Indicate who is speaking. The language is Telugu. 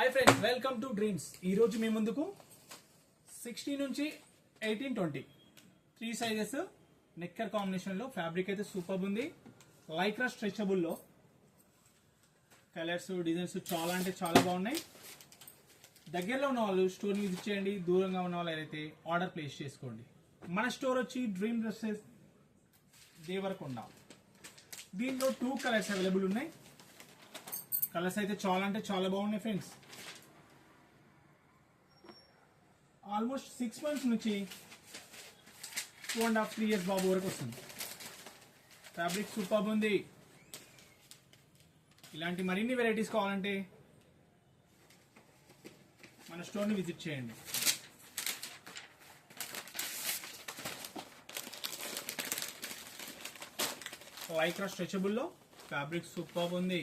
Speaker 1: Hi friends, welcome to dreams. ఈరోజు మీ ముందుకు 16 నుంచి 18, 20 3 సైజెస్ నెక్కర్ కాంబినేషన్లో ఫ్యాబ్రిక్ అయితే సూపర్ ఉంది. లైక్రా స్ట్రెచబుల్లో కలర్స్ డిజైన్స్ చాలా అంటే చాలా బాగున్నాయి. దగ్గరలో ఉన్న వాళ్ళు స్టోర్ని విజిట్ చేయండి. దూరంగా ఉన్న వాళ్ళు అయితే ఆర్డర్ ప్లేస్ చేసుకోండి. మన స్టోర్ వచ్చి డ్రీమ్ డ్రెస్సెస్ దేవరకొండ. దీంట్లో 2 కలర్స్ అవైలబుల్ ఉన్నాయి. కలర్స్ అయితే చాలా అంటే చాలా బాగున్నాయి ఫ్రెండ్స్. ఆల్మోస్ట్ 6 months నుంచి 2.5 3 years బాబు వరకు వస్తుంది. ఫ్యాబ్రిక్ సూపర్ ఉంది. ఇలాంటి మరిన్ని వెరైటీస్ కావాలంటే మన స్టోర్ని విజిట్ చేయండి. లైక్రా స్ట్రెచబుల్లో ఫ్యాబ్రిక్ సూపర్ ఉంది.